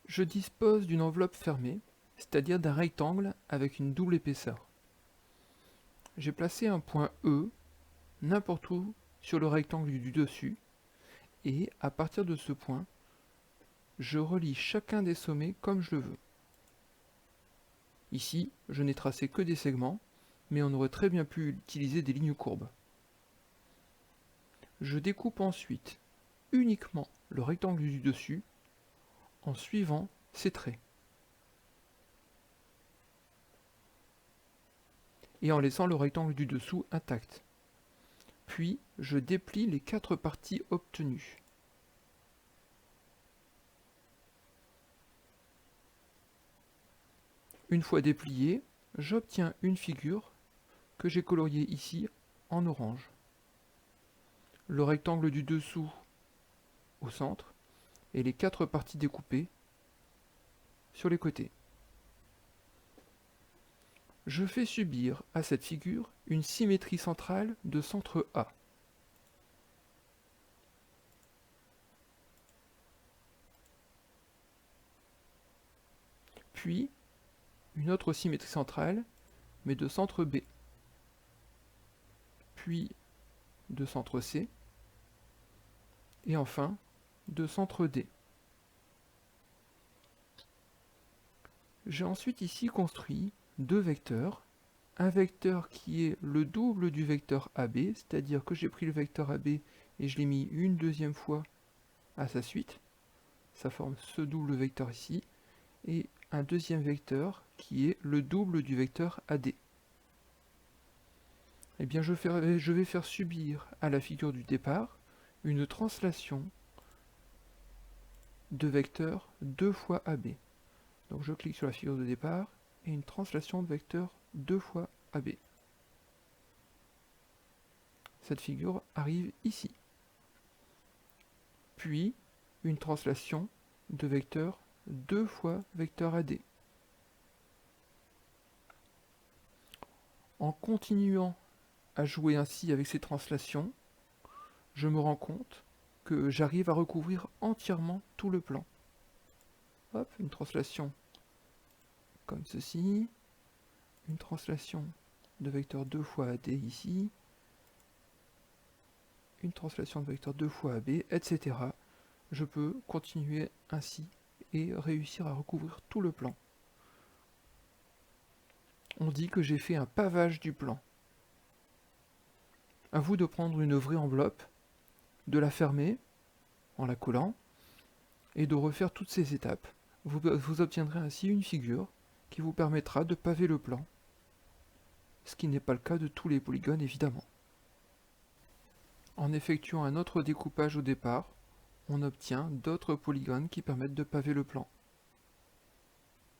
Je dispose d'une enveloppe fermée, c'est-à-dire d'un rectangle avec une double épaisseur. J'ai placé un point E n'importe où sur le rectangle du dessus, et à partir de ce point, je relie chacun des sommets comme je le veux. Ici, je n'ai tracé que des segments, mais on aurait très bien pu utiliser des lignes courbes. Je découpe ensuite uniquement le rectangle du dessus en suivant ces traits, et en laissant le rectangle du dessous intact. Puis, je déplie les 4 parties obtenues. Une fois dépliée, j'obtiens une figure que j'ai coloriée ici en orange. Le rectangle du dessous au centre et les 4 parties découpées sur les côtés. Je fais subir à cette figure une symétrie centrale de centre A. Puis, une autre symétrie centrale, mais de centre B. Puis, de centre C. Et enfin, de centre D. J'ai ensuite ici construit deux vecteurs. Un vecteur qui est le double du vecteur AB, c'est-à-dire que j'ai pris le vecteur AB et je l'ai mis une deuxième fois à sa suite. Ça forme ce double vecteur ici. Et un deuxième vecteur qui est le double du vecteur AD. Eh bien, je vais faire subir à la figure du départ une translation de vecteur 2 fois AB. Donc je clique sur la figure de départ et une translation de vecteur 2 fois AB. Cette figure arrive ici. Puis une translation de vecteur 2 fois vecteur AD. En continuant à jouer ainsi avec ces translations, je me rends compte que j'arrive à recouvrir entièrement tout le plan. Hop, une translation comme ceci, une translation de vecteur 2 fois AD ici, une translation de vecteur 2 fois AB, etc. Je peux continuer ainsi et réussir à recouvrir tout le plan. On dit que j'ai fait un pavage du plan. À vous de prendre une vraie enveloppe, de la fermer en la collant et de refaire toutes ces étapes. Vous obtiendrez ainsi une figure qui vous permettra de paver le plan, ce qui n'est pas le cas de tous les polygones évidemment. En effectuant un autre découpage au départ, on obtient d'autres polygones qui permettent de paver le plan.